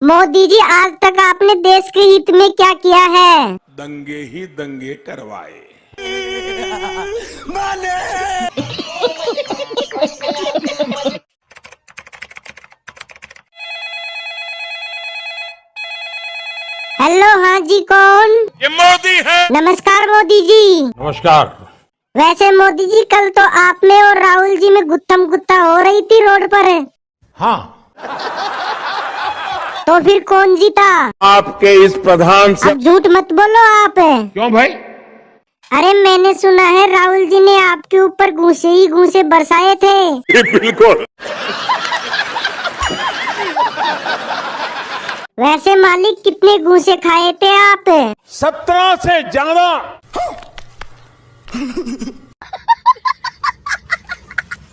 मोदी जी, आज तक आपने देश के हित में क्या किया है? दंगे ही दंगे करवाए। हेलो, हाँ जी, कौन? ये मोदी है। नमस्कार मोदी जी। नमस्कार। वैसे मोदी जी, कल तो आप में और राहुल जी में गुत्थम गुत्था हो रही थी रोड पर। हाँ, तो फिर कौन जीता? आपके इस प्रधान से। अब झूठ मत बोलो आप। क्यों भाई? अरे मैंने सुना है राहुल जी ने आपके ऊपर घूंसे ही घूंसे बरसाए थे। बिल्कुल। वैसे मालिक, कितने घूंसे खाए थे आप? 17 से ज्यादा।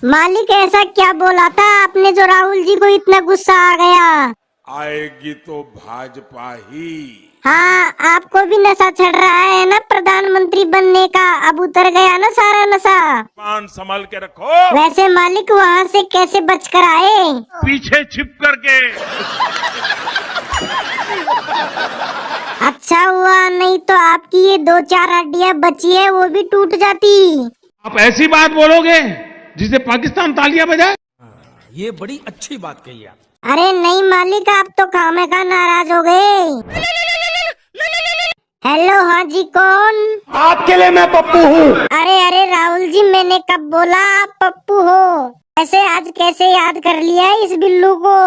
मालिक, ऐसा क्या बोला था आपने जो राहुल जी को इतना गुस्सा आ गया? आएगी तो भाजपा ही। हाँ, आपको भी नशा चढ़ रहा है ना प्रधानमंत्री बनने का। अब उतर गया ना सारा नशा। पान संभाल के रखो। वैसे मालिक, वहाँ से कैसे बचकर आए? पीछे छिप करके। अच्छा हुआ, नहीं तो आपकी ये 2-4 हड्डियाँ बची है वो भी टूट जाती। आप ऐसी बात बोलोगे जिसे पाकिस्तान तालियां बजाए? ये बड़ी अच्छी बात कही आप। अरे नहीं मालिक, आप तो खामेखा नाराज हो गए। हेलो, हाँ जी, कौन? आपके लिए मैं पप्पू हूँ। अरे अरे राहुल जी, मैंने कब बोला आप पप्पू हो? ऐसे आज कैसे याद कर लिया इस बिल्लू को?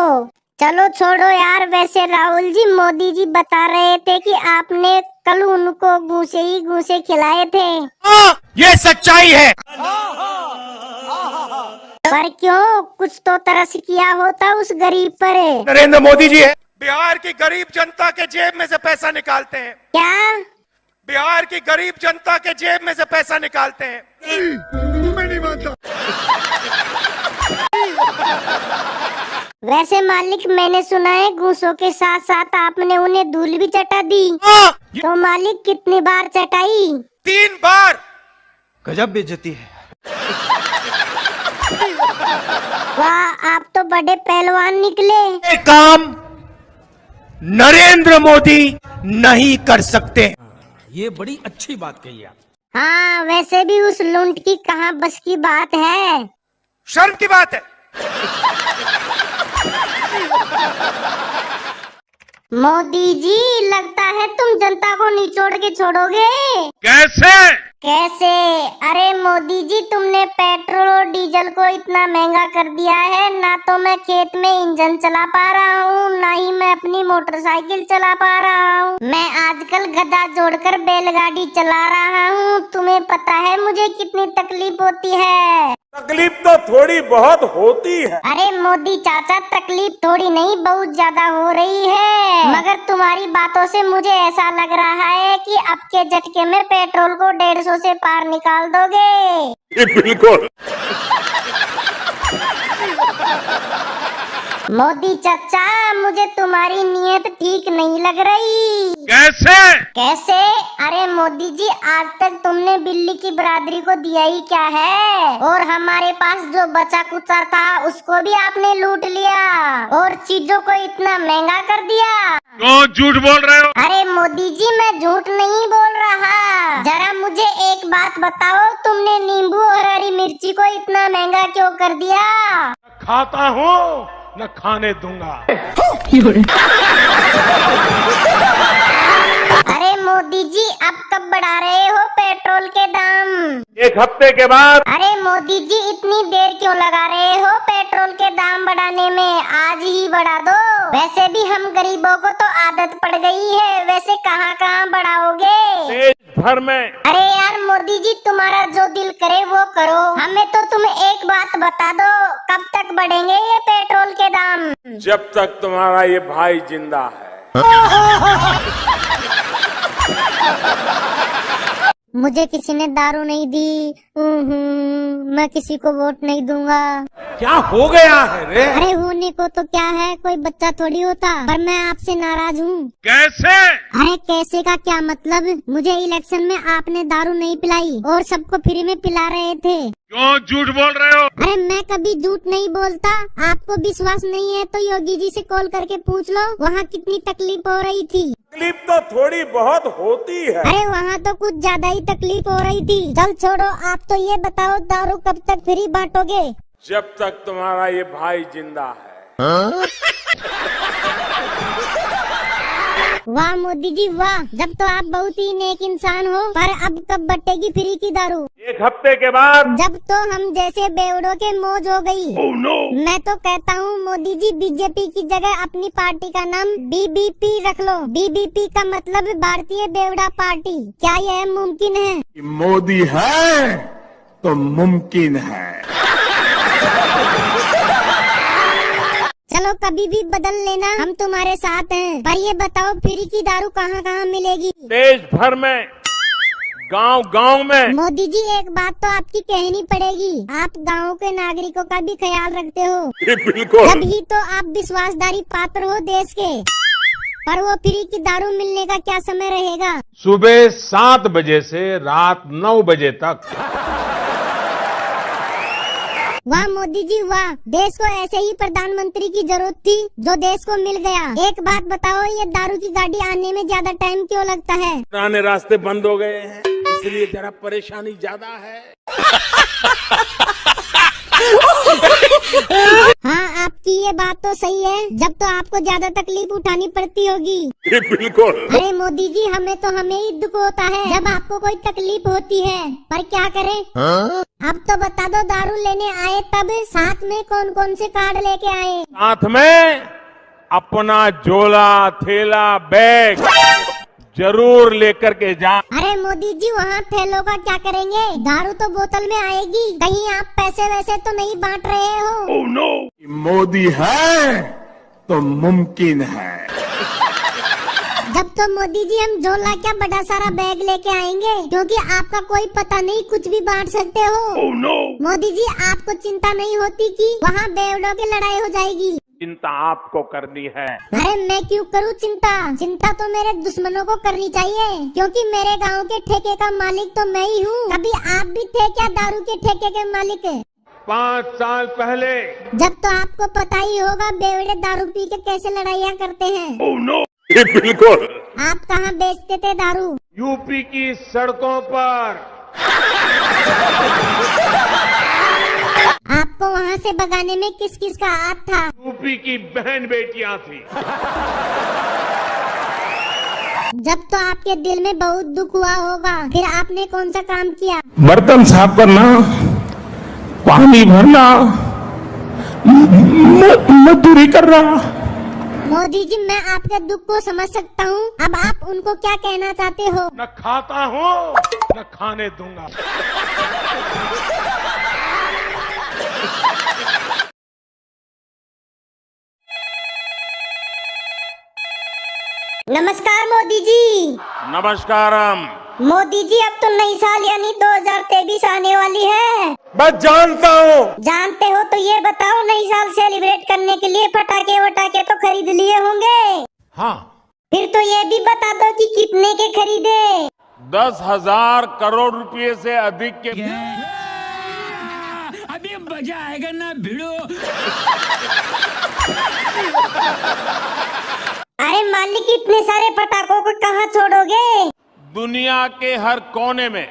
चलो छोड़ो यार। वैसे राहुल जी, मोदी जी बता रहे थे कि आपने कल उनको घूंसे ही घूंसे खिलाए थे। ये सच्चाई है। पर क्यों? कुछ तो तरस किया होता उस गरीब पर। नरेंद्र मोदी जी है। बिहार की गरीब जनता के जेब में से पैसा निकालते हैं। क्या? बिहार की गरीब जनता के जेब में से पैसा निकालते हैं। मैं नहीं मानता। वैसे मालिक, मैंने सुना है घूंसों के साथ साथ आपने उन्हें धूल भी चटा दी। तो मालिक, कितनी बार चटाई? 3 बार। गजब बेइज्जती है। वाह, आप तो बड़े पहलवान निकले। ये काम नरेंद्र मोदी नहीं कर सकते। ये बड़ी अच्छी बात कही आप। हाँ, वैसे भी उस लूंट की कहाँ बस की बात है। शर्म की बात है। मोदी जी, लगता है तुम जनता को निचोड़ के छोड़ोगे। कैसे? कैसे? अरे मोदी जी, तुमने पेट्रोल और डीजल को इतना महंगा कर दिया है। ना तो मैं खेत में इंजन चला पा रहा हूँ, ना ही मैं अपनी मोटरसाइकिल चला पा रहा हूँ। मैं आजकल गधा जोड़कर बैलगाड़ी चला रहा हूँ। तुम्हें पता है मुझे कितनी तकलीफ होती है? तकलीफ तो थोड़ी बहुत होती है। अरे मोदी चाचा, तकलीफ थोड़ी नहीं, बहुत ज्यादा हो रही है। मगर तुम्हारी बातों से मुझे ऐसा लग रहा है कि अब के झटके में पेट्रोल को 150 से पार निकाल दोगे। बिल्कुल। मोदी चाचा, मुझे तुम्हारी नीयत ठीक नहीं लग रही। कैसे? कैसे? अरे मोदी जी, आज तक तुमने बिल्ली की बरादरी को दिया ही क्या है? और हमारे पास जो बचा कुचा था उसको भी आपने लूट लिया और चीजों को इतना महंगा कर दिया। क्यों झूठ बोल रहे हो? अरे मोदी जी, मैं झूठ नहीं बोल रहा। जरा मुझे एक बात बताओ, तुमने नींबू और हरी मिर्ची को इतना महंगा क्यों कर दिया? खाता हूँ न खाने दूंगा। अरे मोदी जी, अब कब बढ़ा रहे हो पेट्रोल के दाम? 1 हफ्ते के बाद। अरे मोदी जी, इतनी देर क्यों लगा रहे हो पेट्रोल के दाम बढ़ाने में? आज ही बढ़ा दो। वैसे भी हम गरीबों को तो आदत पड़ गई है। वैसे कहाँ कहाँ बढ़ाओगे? देश भर में। अरे यार मोदी जी, तुम्हारा जो दिल करे वो करो। हमें तो तुम एक बात बता दो, कब तक बढ़ेंगे ये पेट्रोल के दाम? जब तक तुम्हारा ये भाई जिंदा है। मुझे किसी ने दारू नहीं दी, मैं किसी को वोट नहीं दूंगा। क्या हो गया है रे? अरे होने को तो क्या है, कोई बच्चा थोड़ी होता, पर मैं आपसे नाराज हूँ। कैसे? अरे कैसे का क्या मतलब, मुझे इलेक्शन में आपने दारू नहीं पिलाई और सबको फ्री में पिला रहे थे। क्यों झूठ बोल रहे हो? अरे मैं कभी झूठ नहीं बोलता। आपको विश्वास नहीं है तो योगी जी से कॉल करके पूछ लो वहाँ कितनी तकलीफ हो रही थी। तकलीफ तो थोड़ी बहुत होती है। अरे वहाँ तो कुछ ज्यादा ही तकलीफ हो रही थी। चल छोड़ो, आप तो ये बताओ दारू कब तक फ्री बांटोगे? जब तक तुम्हारा ये भाई जिंदा है। वाह मोदी जी वाह, जब तो आप बहुत ही नेक इंसान हो। पर अब कब बटेगी फ्री की दारू? 1 हफ्ते के बाद। जब तो हम जैसे बेवड़ों के मौज हो गई। Oh, no. मैं तो कहता हूँ मोदी जी बीजेपी की जगह अपनी पार्टी का नाम बीबीपी रख लो। बीबीपी का मतलब भारतीय बेवड़ा पार्टी। क्या यह मुमकिन है? मोदी है तो मुमकिन है। चलो कभी भी बदल लेना, हम तुम्हारे साथ हैं। पर ये बताओ फ्री की दारू कहाँ कहाँ मिलेगी? देश भर में, गांव गांव में। मोदी जी एक बात तो आपकी कहनी पड़ेगी, आप गाँव के नागरिकों का भी ख्याल रखते हो। बिल्कुल। तभी तो आप विश्वासदारी पात्र हो देश के। पर वो फ्री की दारू मिलने का क्या समय रहेगा? सुबह 7 बजे से रात 9 बजे तक। वाह मोदी जी वाह, देश को ऐसे ही प्रधानमंत्री की जरूरत थी जो देश को मिल गया। एक बात बताओ, ये दारू की गाड़ी आने में ज्यादा टाइम क्यों लगता है? पुराने रास्ते बंद हो गए हैं, इसलिए जरा परेशानी ज्यादा है। हाँ आपकी ये बात तो सही है, जब तो आपको ज्यादा तकलीफ उठानी पड़ती होगी। बिल्कुल। अरे मोदी जी हमें ही दुख होता है जब आपको कोई तकलीफ होती है, पर क्या करें? अब तो बता दो, दारू लेने आए तब साथ में कौन कौन से कार्ड लेके आए? साथ में अपना झोला थैला बैग जरूर लेकर के जा। अरे मोदी जी वहाँ थैलों का क्या करेंगे? दारू तो बोतल में आएगी, कहीं आप पैसे वैसे तो नहीं बांट रहे हो? Oh, no. मोदी है तो मुमकिन है। जब तो मोदी जी हम झोला क्या बड़ा सारा बैग लेके आएंगे, क्योंकि आपका कोई पता नहीं, कुछ भी बांट सकते हो। Oh, no. मोदी जी आपको चिंता नहीं होती कि वहाँ बेवड़ों की लड़ाई हो जाएगी? चिंता आपको करनी है। अरे मैं क्यों करूँ चिंता? चिंता तो मेरे दुश्मनों को करनी चाहिए, क्योंकि मेरे गांव के ठेके का मालिक तो मैं ही हूँ। कभी आप भी थे क्या दारू के ठेके के मालिक? 5 साल पहले। जब तो आपको पता ही होगा बेवड़े दारू पी के कैसे लड़ाइयाँ करते हैं। Oh, no. बिल्कुल। आप कहाँ बेचते थे दारू? यूपी की सड़कों पर। आपको वहाँ से भगाने में किस किस का हाथ था? यूपी की बहन बेटियां थी। जब तो आपके दिल में बहुत दुख हुआ होगा, फिर आपने कौन सा काम किया? बर्तन साफ करना, पानी भरना, मजदूरी करना। मोदी जी मैं आपके दुख को समझ सकता हूँ, अब आप उनको क्या कहना चाहते हो? न खाता हूँ न खाने दूंगा। नमस्कार मोदी जी। नमस्कारम। मोदी जी अब तो नई साल यानी 2023 आने वाली है। बस जानता हूँ। जानते हो तो ये बताओ, नई साल सेलिब्रेट करने के लिए पटाखे वटाखे तो खरीद लिए होंगे? हाँ। फिर तो ये भी बता दो कि कितने के खरीदे? 10,000 करोड़ रुपए से अधिक के। अभी मजा आएगा ना भिड़ो। अरे मालिक इतने सारे पटाखों को कहाँ छोड़ोगे? दुनिया के हर कोने में।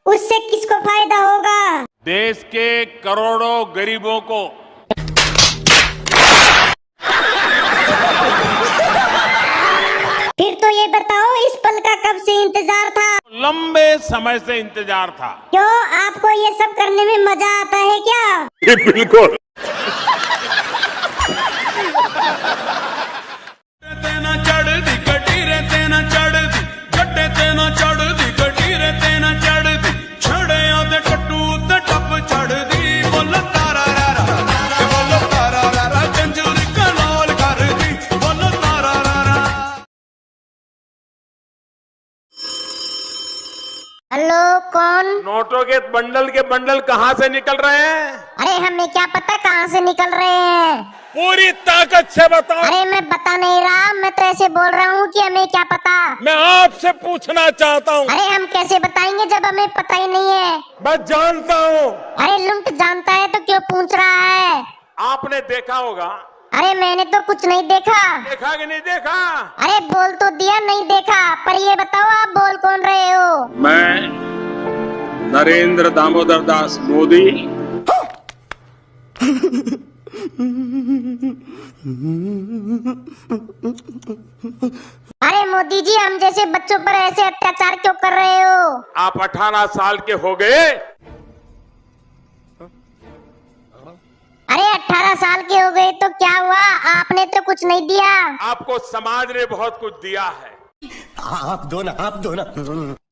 उससे किसको फायदा होगा? देश के करोड़ों गरीबों को। फिर तो ये बताओ, इस पल का कब से इंतजार था? लंबे समय से इंतजार था। क्यों, आपको ये सब करने में मजा आता है क्या? बिल्कुल। नोटों के बंडल कहाँ से निकल रहे हैं? अरे हमें क्या पता कहाँ से निकल रहे हैं। पूरी ताकत से बताओ। अरे मैं बता नहीं रहा, मैं तो ऐसे बोल रहा हूँ कि हमें क्या पता। मैं आपसे पूछना चाहता हूँ। अरे हम कैसे बताएंगे जब हमें पता ही नहीं है। मैं जानता हूँ। अरे लुंट जानता है तो क्यों पूछ रहा है? आपने देखा होगा। अरे मैंने तो कुछ नहीं देखा। देखा कि नहीं देखा? अरे बोल तो दिया नहीं देखा, पर ये बताओ आप बोल कौन रहे हो? मैं नरेंद्र दामोदर दास मोदी अरे मोदी जी, हम जैसे बच्चों पर ऐसे अत्याचार क्यों कर रहे हो? आप 18 साल के हो गए। अरे 18 साल के हो गए तो क्या हुआ? आपने तो कुछ नहीं दिया। आपको समाज ने बहुत कुछ दिया है। आप दो ना।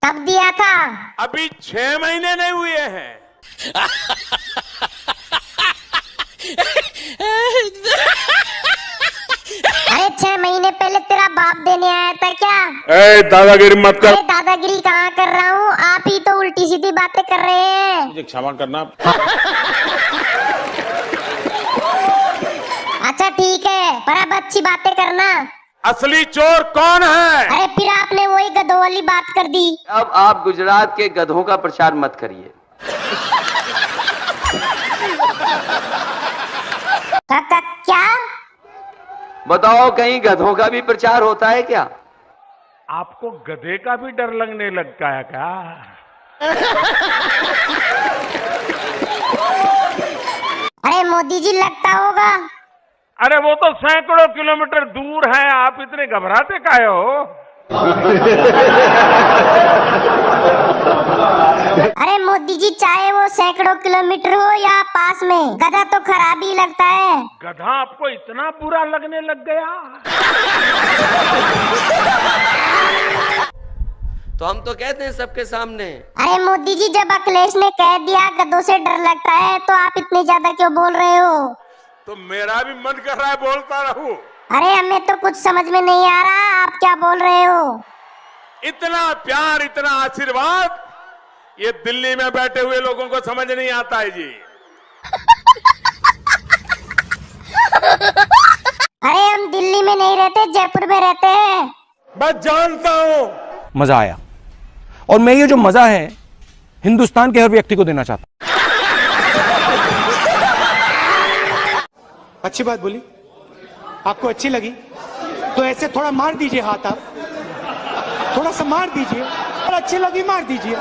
कब दिया था? अभी 6 महीने नहीं हुए हैं। अरे 6 महीने पहले तेरा बाप देने आया था क्या? ए दादागिरी मत कर। अरे दादागिरी कहाँ कर रहा हूँ, आप ही तो उल्टी सीधी बातें कर रहे हैं। मुझे क्षमा करना। अच्छा ठीक है, पर अब अच्छी बातें करना। असली चोर कौन है? अरे फिर आपने वही गधों वाली बात कर दी। अब आप गुजरात के गधों का प्रचार मत करिए। क्या? बताओ, कहीं गधों का भी प्रचार होता है क्या? आपको गधे का भी डर लगने लगता है क्या? अरे मोदी जी लगता होगा। अरे वो तो सैकड़ों किलोमीटर दूर है, आप इतने घबराते काहे हो? अरे मोदी जी, चाहे वो सैकड़ों किलोमीटर हो या पास में, गधा तो खराब ही लगता है। गधा आपको इतना बुरा लगने लग गया? तो हम तो कहते हैं सबके सामने। अरे मोदी जी, जब अखिलेश ने कह दिया गधों से डर लगता है, तो आप इतने ज्यादा क्यों बोल रहे हो? तो मेरा भी मन कर रहा है बोलता रहूं। अरे हमें तो कुछ समझ में नहीं आ रहा, आप क्या बोल रहे हो? इतना प्यार, इतना आशीर्वाद, ये दिल्ली में बैठे हुए लोगों को समझ नहीं आता है जी। अरे हम दिल्ली में नहीं रहते, जयपुर में रहते हैं। मैं जानता हूँ। मजा आया, और मैं ये जो मजा है हिंदुस्तान के हर व्यक्ति को देना चाहता हूं। अच्छी बात बोली, आपको अच्छी लगी तो ऐसे थोड़ा मार दीजिए हाथ, आप थोड़ा सा मार दीजिए, और अच्छी लगी मार दीजिए।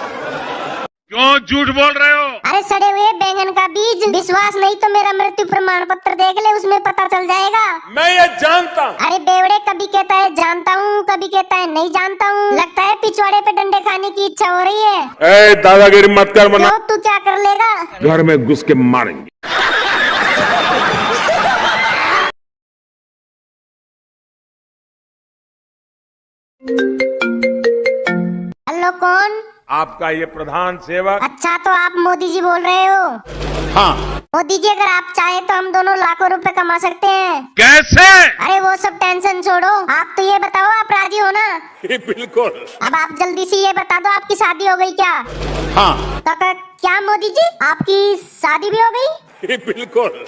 क्यों झूठ बोल रहे हो? अरे सड़े हुए बैंगन का बीज, विश्वास नहीं तो मेरा मृत्यु प्रमाण पत्र देख ले, उसमें पता चल जाएगा। मैं ये जानता हूँ। अरे बेवड़े, कभी कहता है जानता हूँ, कभी कहता है नहीं जानता हूँ। लगता है पिछवाड़े पे डंडे खाने की इच्छा हो रही है। ए दादागिरी मत कर, वरना क्यों, तू क्या कर लेगा? घर में घुस के मारेंगे। हेलो, कौन? आपका ये प्रधान सेवक। अच्छा, तो आप मोदी जी बोल रहे हो? हाँ। मोदी जी, अगर आप चाहे तो हम दोनों लाखों रुपए कमा सकते हैं। कैसे? अरे वो सब टेंशन छोड़ो, आप तो ये बताओ, आप राजी हो ना? बिल्कुल। अब आप जल्दी से ये बता दो, आपकी शादी हो गई क्या? हाँ। तो क्या मोदी जी, आपकी शादी भी हो गई? बिल्कुल।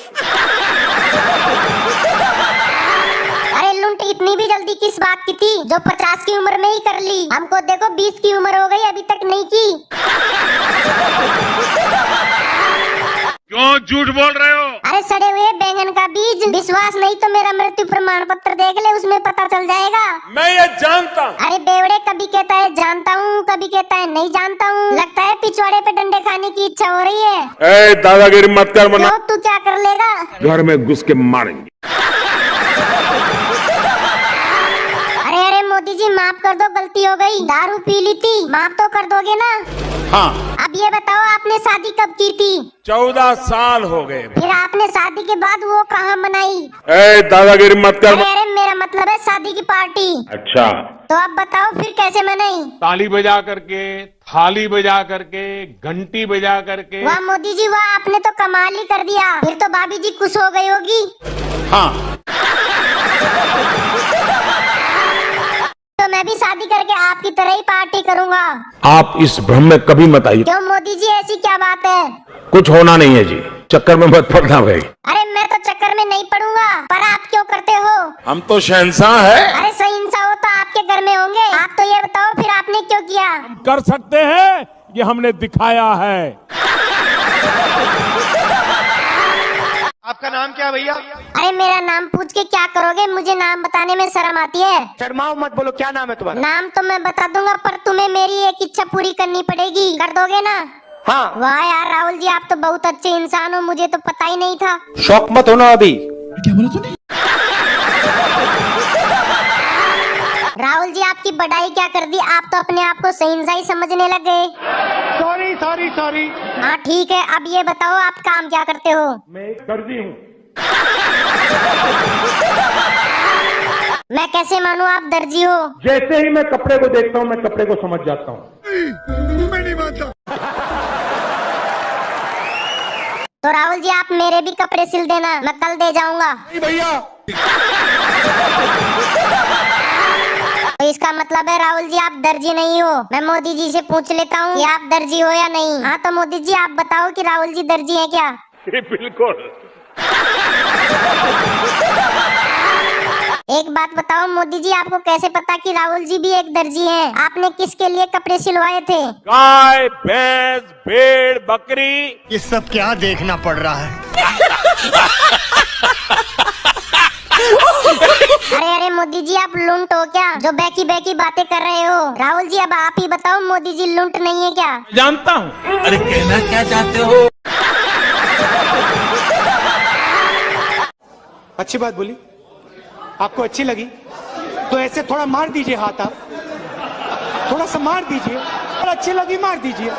अरे लुंट, इतनी भी जल्दी किस बात की थी, जो 50 की उम्र में ही कर ली? हमको देखो 20 की उम्र हो गई, अभी तक नहीं की। क्यों झूठ बोल रहे हो? अरे सड़े हुए बैंगन का बीज, विश्वास नहीं तो मेरा मृत्यु प्रमाण पत्र देख ले, उसमें पता चल जाएगा। मैं ये जानता हूँ। अरे बेवड़े, कभी कहता है जानता हूँ, कभी कहता है नहीं जानता हूँ। लगता है पिछवाड़े पे डंडे खाने की इच्छा हो रही है। ए दादागिरी मत कर, वरना क्यों, तू क्या कर लेगा? घर में घुस के मारेंगे। अरे मोदी जी, माफ कर दो, गलती हो गई, दारू पी ली थी, माफ तो कर दोगे ना? हाँ। अब ये बताओ, आपने शादी कब की थी? 14 साल हो गए। फिर आपने शादी के बाद वो कहाँ मनाई? ए दादागिरी मत कर। अरे मेरा मतलब है शादी की पार्टी। अच्छा। तो अब बताओ फिर कैसे मनाई? ताली बजा करके, थाली बजा करके, घंटी बजा करके। वाह मोदी जी वाह, आपने तो कमाल ही कर दिया। फिर तो भाभी जी खुश हो गई होगी। हाँ। तो मैं मैं भी शादी करके आपकी तरह ही पार्टी करूंगा। आप इस भ्रम में कभी मत आइए। क्यों मोदी जी, ऐसी क्या बात है? कुछ होना नहीं है जी, चक्कर में मत पड़ना भाई। अरे मैं तो चक्कर में नहीं पड़ूंगा, पर आप क्यों करते हो? हम तो शहंशाह है। अरे सही इंसान हो तो आपके घर में होंगे। आप तो ये बताओ फिर आपने क्यों किया? कर सकते हैं, ये हमने दिखाया है। आपका नाम क्या है भैया? अरे मेरा नाम पूछ के क्या करोगे? मुझे नाम बताने में शर्म आती है। शर्माओ मत, बोलो क्या नाम है तुम्हारा? नाम तो मैं बता दूंगा, पर तुम्हें मेरी एक इच्छा पूरी करनी पड़ेगी। कर दोगे ना? हाँ। वाह यार राहुल जी, आप तो बहुत अच्छे इंसान हो, मुझे तो पता ही नहीं था। शौक मत होना अभी। राहुल जी आपकी बढ़ाई क्या कर दी? आप तो अपने आप को सही इंसान समझने लग गए। Sorry sorry sorry. हाँ ठीक है, अब ये बताओ आप काम क्या करते हो? मैं एक दर्जी हूँ। मैं कैसे मानूं आप दर्जी हो? जैसे ही मैं कपड़े को देखता हूँ, मैं कपड़े को समझ जाता हूँ। तो राहुल जी आप मेरे भी कपड़े सिल देना, मैं कल दे जाऊंगा। भैया तो इसका मतलब है राहुल जी आप दर्जी नहीं हो। मैं मोदी जी से पूछ लेता हूँ कि आप दर्जी हो या नहीं। हाँ तो मोदी जी आप बताओ कि राहुल जी दर्जी है क्या? बिल्कुल। एक बात बताओ मोदी जी, आपको कैसे पता कि राहुल जी भी एक दर्जी हैं? आपने किसके लिए कपड़े सिलवाए थे? गाय, भैंस, भेड़, बकरी। ये सब क्या देखना पड़ रहा है? अरे मोदी जी आप लुंट हो क्या, जो बैकी बैकी बातें कर रहे हो? राहुल जी अब आप ही बताओ, मोदी जी लुंट नहीं है क्या? जानता हूँ। अरे कहना क्या चाहते हो? अच्छी बात बोली, आपको अच्छी लगी तो ऐसे थोड़ा मार दीजिए हाथ, आप थोड़ा सा मार दीजिए, और अच्छी लगी मार दीजिए।